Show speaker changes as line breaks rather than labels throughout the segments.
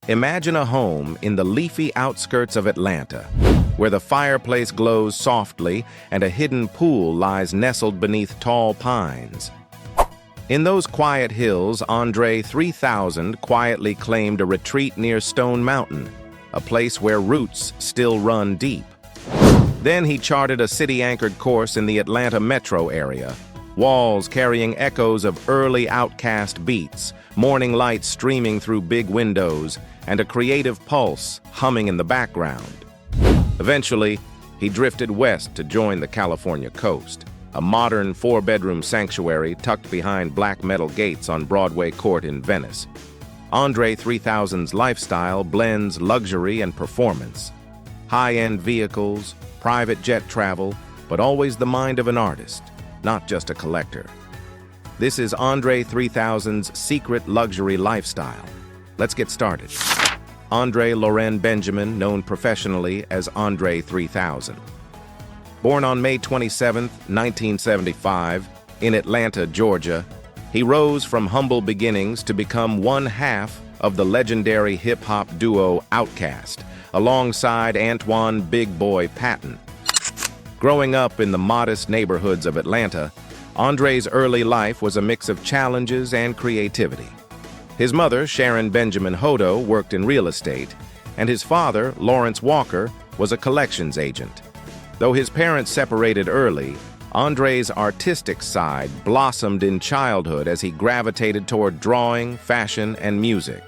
Imagine a home in the leafy outskirts of Atlanta, where the fireplace glows softly and a hidden pool lies nestled beneath tall pines. In those quiet hills, André 3000 quietly claimed a retreat near Stone Mountain, a place where roots still run deep. Then he charted a city-anchored course in the Atlanta metro area, walls carrying echoes of early OutKast beats, morning light streaming through big windows, and a creative pulse humming in the background. Eventually, he drifted west to join the California coast, a modern four-bedroom sanctuary tucked behind black metal gates on Broadway Court in Venice. André 3000's lifestyle blends luxury and performance. High-end vehicles, private jet travel, but always the mind of an artist, not just a collector. This is André 3000's secret luxury lifestyle. Let's get started. André Laurent Benjamin, known professionally as André 3000. Born on May 27, 1975, in Atlanta, Georgia, he rose from humble beginnings to become one half of the legendary hip-hop duo OutKast, alongside Antoine Big Boy Patton. Growing up in the modest neighborhoods of Atlanta, André's early life was a mix of challenges and creativity. His mother, Sharon Benjamin Hodo, worked in real estate, and his father, Lawrence Walker, was a collections agent. Though his parents separated early, André's artistic side blossomed in childhood as he gravitated toward drawing, fashion, and music.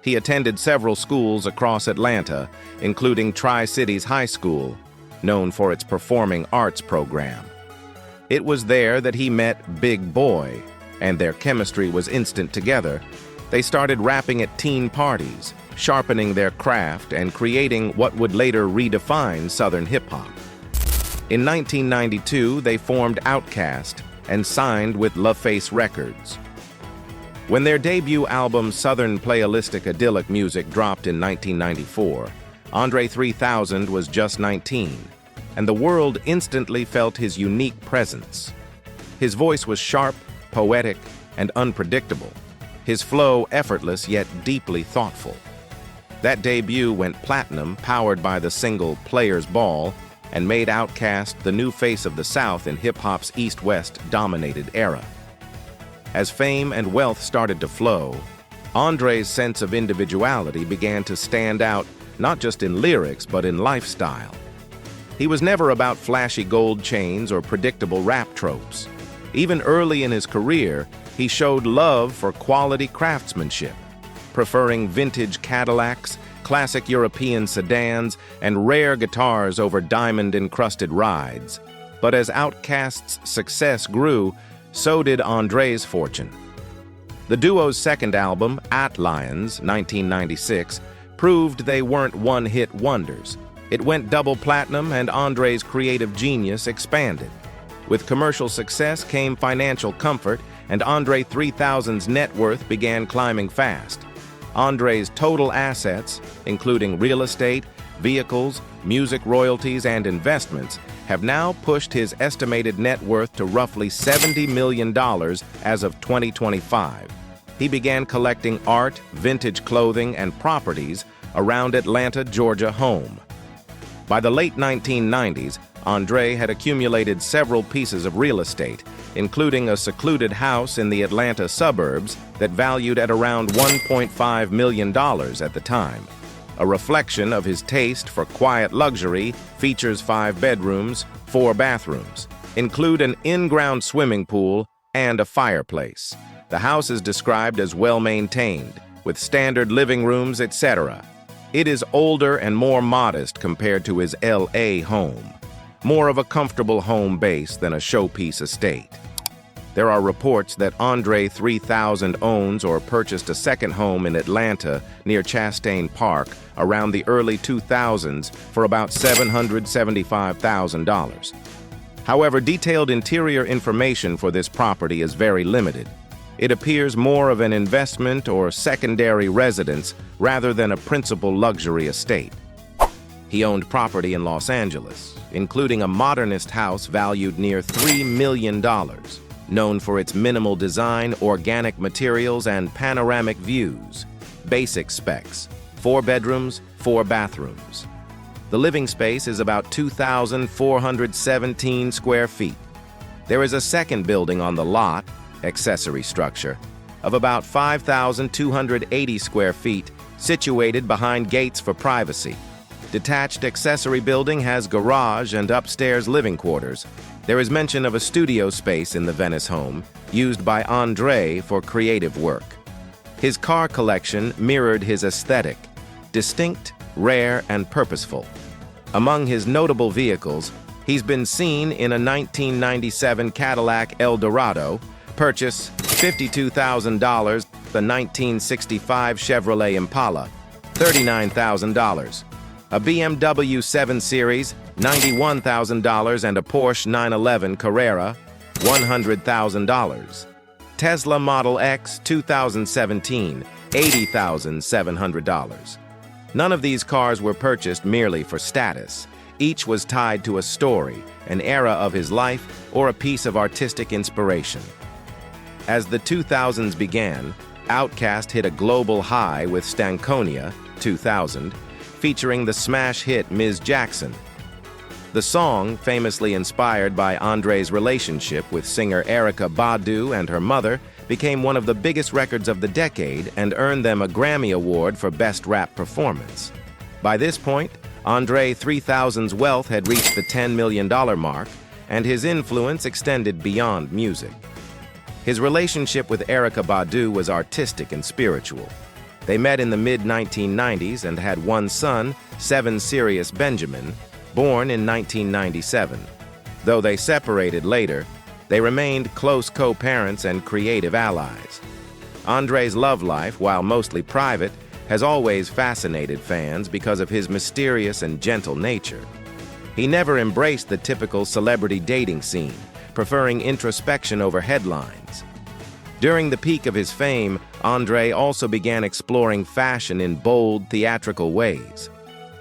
He attended several schools across Atlanta, including Tri-Cities High School, known for its performing arts program. It was there that he met Big Boy, and their chemistry was instant together. They started rapping at teen parties, sharpening their craft and creating what would later redefine Southern hip-hop. In 1992, they formed OutKast and signed with LaFace Records. When their debut album Southern Playalistic Idyllic Music dropped in 1994, André 3000 was just 19, and the world instantly felt his unique presence. His voice was sharp, poetic, and unpredictable. His flow effortless yet deeply thoughtful. That debut went platinum, powered by the single Players Ball, and made OutKast the new face of the South in hip-hop's East-West dominated era. As fame and wealth started to flow, André's sense of individuality began to stand out not just in lyrics but in lifestyle. He was never about flashy gold chains or predictable rap tropes. Even early in his career, he showed love for quality craftsmanship, preferring vintage Cadillacs, classic European sedans, and rare guitars over diamond-encrusted rides. But as OutKast's success grew, so did André's fortune. The duo's second album, At Lions, 1996, proved they weren't one-hit wonders. It went double platinum, and André's creative genius expanded. With commercial success came financial comfort, and André 3000's net worth began climbing fast. André's total assets, including real estate, vehicles, music royalties, and investments, have now pushed his estimated net worth to roughly $70 million as of 2025. He began collecting art, vintage clothing, and properties around Atlanta, Georgia home. By the late 1990s, André had accumulated several pieces of real estate, including a secluded house in the Atlanta suburbs that valued at around $1.5 million at the time. A reflection of his taste for quiet luxury, features 5 bedrooms, 4 bathrooms, include an in-ground swimming pool and a fireplace. The house is described as well-maintained, with standard living rooms, etc. It is older and more modest compared to his LA home, more of a comfortable home base than a showpiece estate. There are reports that André 3000 owns or purchased a second home in Atlanta near Chastain Park around the early 2000s for about $775,000. However, detailed interior information for this property is very limited. It appears more of an investment or secondary residence rather than a principal luxury estate. He owned property in Los Angeles, including a modernist house valued near $3 million, known for its minimal design, organic materials, and panoramic views. Basic specs: 4 bedrooms, 4 bathrooms. The living space is about 2,417 square feet. There is a second building on the lot, accessory structure, of about 5,280 square feet, situated behind gates for privacy. Detached accessory building has garage and upstairs living quarters. There is mention of a studio space in the Venice home, used by André for creative work. His car collection mirrored his aesthetic, distinct, rare, and purposeful. Among his notable vehicles, he's been seen in a 1997 Cadillac Eldorado, purchase $52,000, the 1965 Chevrolet Impala, $39,000, a BMW 7 Series, $91,000, and a Porsche 911 Carrera, $100,000. Tesla Model X 2017, $80,700. None of these cars were purchased merely for status. Each was tied to a story, an era of his life, or a piece of artistic inspiration. As the 2000s began, OutKast hit a global high with Stankonia, 2000, featuring the smash hit Ms. Jackson. The song, famously inspired by André's relationship with singer Erykah Badu and her mother, became one of the biggest records of the decade and earned them a Grammy Award for Best Rap Performance. By this point, André 3000's wealth had reached the $10 million mark, and his influence extended beyond music. His relationship with Erykah Badu was artistic and spiritual. They met in the mid-1990s and had one son, 7 Sirius Benjamin, born in 1997. Though they separated later, they remained close co-parents and creative allies. André's love life, while mostly private, has always fascinated fans because of his mysterious and gentle nature. He never embraced the typical celebrity dating scene, preferring introspection over headlines. During the peak of his fame, André also began exploring fashion in bold, theatrical ways.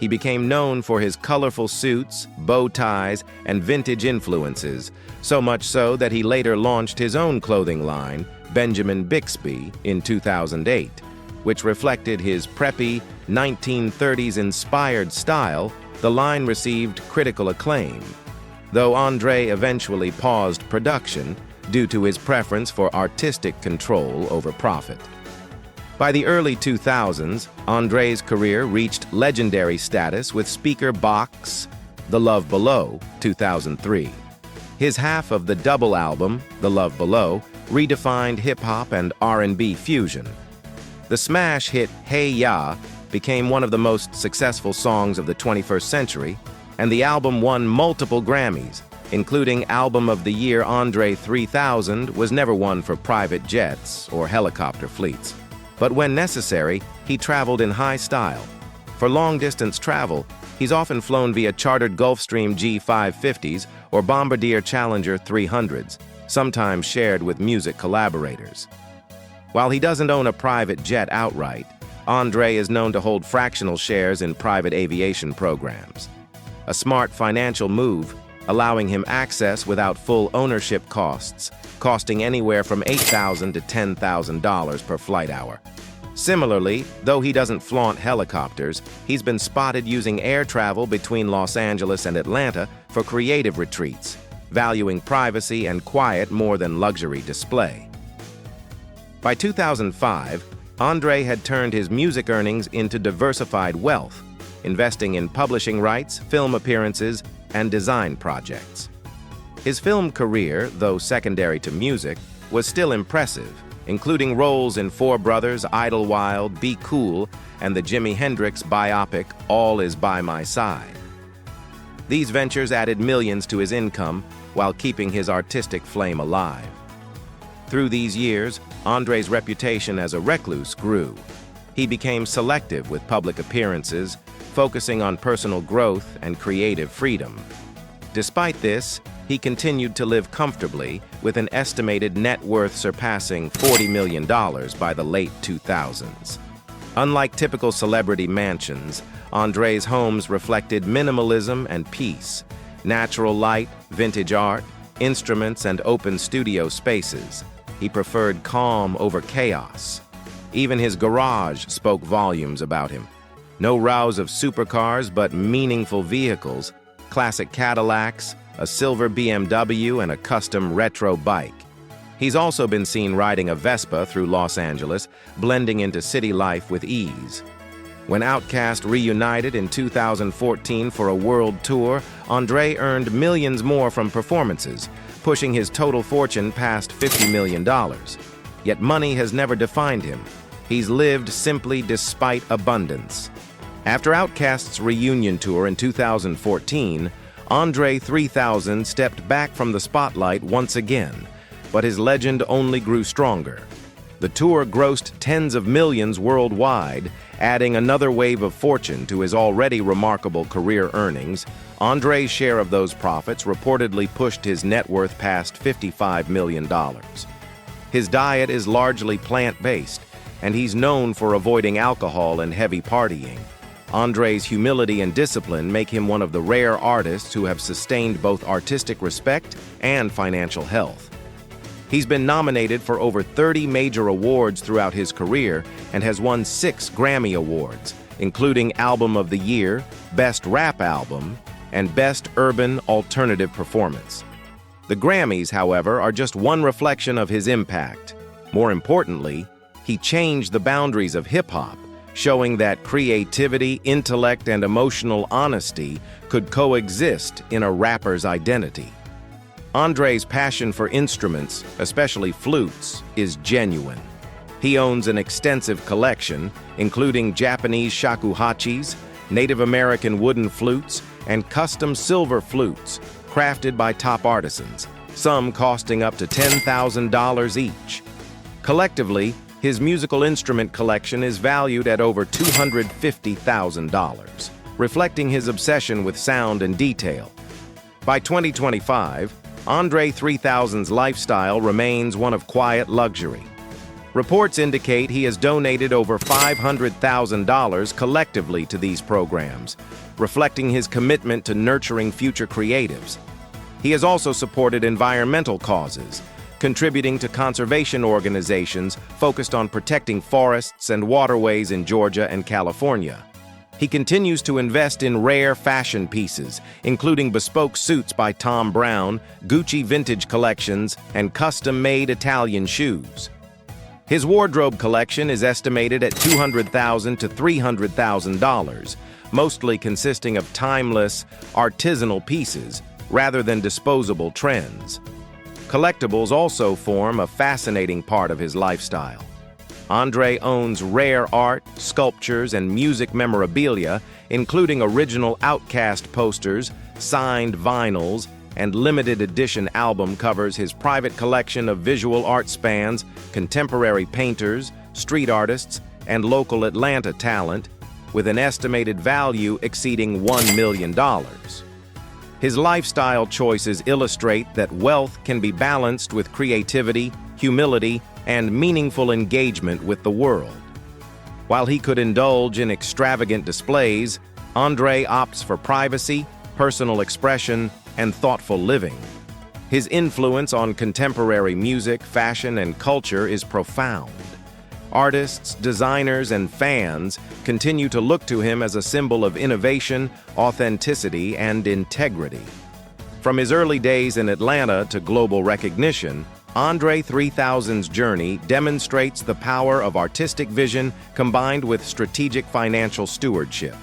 He became known for his colorful suits, bow ties, and vintage influences, so much so that he later launched his own clothing line, Benjamin Bixby, in 2008, which reflected his preppy, 1930s-inspired style. The line received critical acclaim, though André eventually paused production due to his preference for artistic control over profit. By the early 2000s, André's career reached legendary status with Speaker Bach's The Love Below, 2003. His half of the double album, The Love Below, redefined hip-hop and R&B fusion. The smash hit Hey Ya became one of the most successful songs of the 21st century, and the album won multiple Grammys, including Album of the Year. André 3000 was never one for private jets or helicopter fleets, but when necessary, he traveled in high style. For long-distance travel, he's often flown via chartered Gulfstream G550s or Bombardier Challenger 300s, sometimes shared with music collaborators. While he doesn't own a private jet outright, André is known to hold fractional shares in private aviation programs. A smart financial move, allowing him access without full ownership costs, costing anywhere from $8,000 to $10,000 per flight hour. Similarly, though he doesn't flaunt helicopters, he's been spotted using air travel between Los Angeles and Atlanta for creative retreats, valuing privacy and quiet more than luxury display. By 2005, André had turned his music earnings into diversified wealth, investing in publishing rights, film appearances, and design projects. His film career, though secondary to music, was still impressive, including roles in Four Brothers, Idlewild, Be Cool, and the Jimi Hendrix biopic All Is By My Side. These ventures added millions to his income while keeping his artistic flame alive. Through these years, André's reputation as a recluse grew. He became selective with public appearances, focusing on personal growth and creative freedom. Despite this, he continued to live comfortably, with an estimated net worth surpassing $40 million by the late 2000s. Unlike typical celebrity mansions, André's homes reflected minimalism and peace, natural light, vintage art, instruments, and open studio spaces. He preferred calm over chaos. Even his garage spoke volumes about him, No rows of supercars, but meaningful vehicles, classic Cadillacs, a silver BMW, and a custom retro bike. He's also been seen riding a Vespa through Los Angeles, blending into city life with ease. When OutKast reunited in 2014 for a world tour, André earned millions more from performances, pushing his total fortune past $50 million. Yet money has never defined him. He's lived simply despite abundance. After OutKast's reunion tour in 2014, André 3000 stepped back from the spotlight once again, but his legend only grew stronger. The tour grossed tens of millions worldwide, adding another wave of fortune to his already remarkable career earnings. André's share of those profits reportedly pushed his net worth past $55 million. His diet is largely plant-based, and he's known for avoiding alcohol and heavy partying. André's humility and discipline make him one of the rare artists who have sustained both artistic respect and financial health. He's been nominated for over 30 major awards throughout his career and has won 6 Grammy Awards, including Album of the Year, Best Rap Album, and Best Urban Alternative Performance. The Grammys, however, are just one reflection of his impact. More importantly, he changed the boundaries of hip-hop, showing that creativity, intellect, and emotional honesty could coexist in a rapper's identity. André's passion for instruments, especially flutes, is genuine. He owns an extensive collection, including Japanese shakuhachis, Native American wooden flutes, and custom silver flutes, crafted by top artisans, some costing up to $10,000 each. Collectively, his musical instrument collection is valued at over $250,000, reflecting his obsession with sound and detail. By 2025, André 3000's lifestyle remains one of quiet luxury. Reports indicate he has donated over $500,000 collectively to these programs, reflecting his commitment to nurturing future creatives. He has also supported environmental causes, contributing to conservation organizations focused on protecting forests and waterways in Georgia and California. He continues to invest in rare fashion pieces, including bespoke suits by Thom Browne, Gucci vintage collections, and custom-made Italian shoes. His wardrobe collection is estimated at $200,000 to $300,000, mostly consisting of timeless, artisanal pieces rather than disposable trends. Collectibles also form a fascinating part of his lifestyle. André owns rare art, sculptures, and music memorabilia, including original OutKast posters, signed vinyls, and limited edition album covers. His private collection of visual art spans contemporary painters, street artists, and local Atlanta talent, with an estimated value exceeding $1 million. His lifestyle choices illustrate that wealth can be balanced with creativity, humility, and meaningful engagement with the world. While he could indulge in extravagant displays, André opts for privacy, personal expression, and thoughtful living. His influence on contemporary music, fashion, and culture is profound. Artists, designers, and fans continue to look to him as a symbol of innovation, authenticity, and integrity. From his early days in Atlanta to global recognition, André 3000's journey demonstrates the power of artistic vision combined with strategic financial stewardship.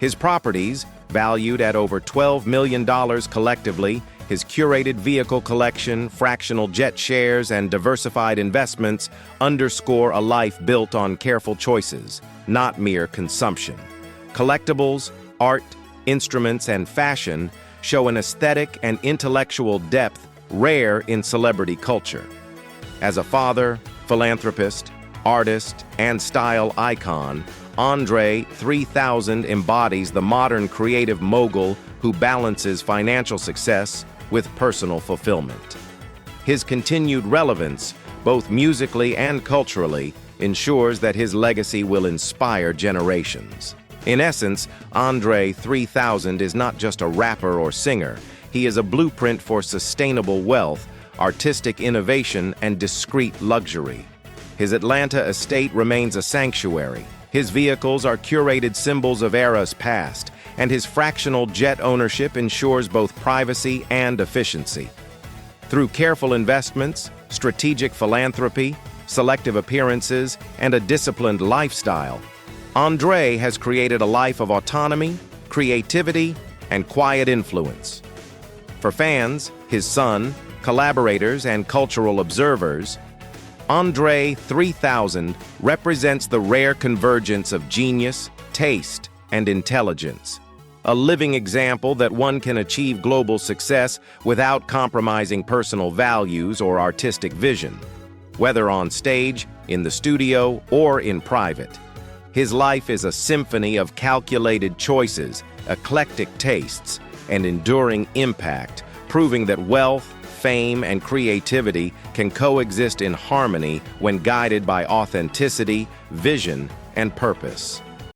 His properties, valued at over $12 million collectively, his curated vehicle collection, fractional jet shares, and diversified investments underscore a life built on careful choices, not mere consumption. Collectibles, art, instruments, and fashion show an aesthetic and intellectual depth rare in celebrity culture. As a father, philanthropist, artist, and style icon, André 3000 embodies the modern creative mogul who balances financial success with personal fulfillment. His continued relevance, both musically and culturally, ensures that his legacy will inspire generations. In essence, André 3000 is not just a rapper or singer. He is a blueprint for sustainable wealth, artistic innovation, and discreet luxury. His Atlanta estate remains a sanctuary, His vehicles are curated symbols of eras past, and his fractional jet ownership ensures both privacy and efficiency. Through careful investments, strategic philanthropy, selective appearances, and a disciplined lifestyle, André has created a life of autonomy, creativity, and quiet influence. For fans, his son, collaborators, and cultural observers, André 3000 represents the rare convergence of genius, taste, and intelligence, a living example that one can achieve global success without compromising personal values or artistic vision, whether on stage, in the studio, or in private. His life is a symphony of calculated choices, eclectic tastes, and enduring impact, proving that wealth, fame, and creativity can coexist in harmony when guided by authenticity, vision, and purpose.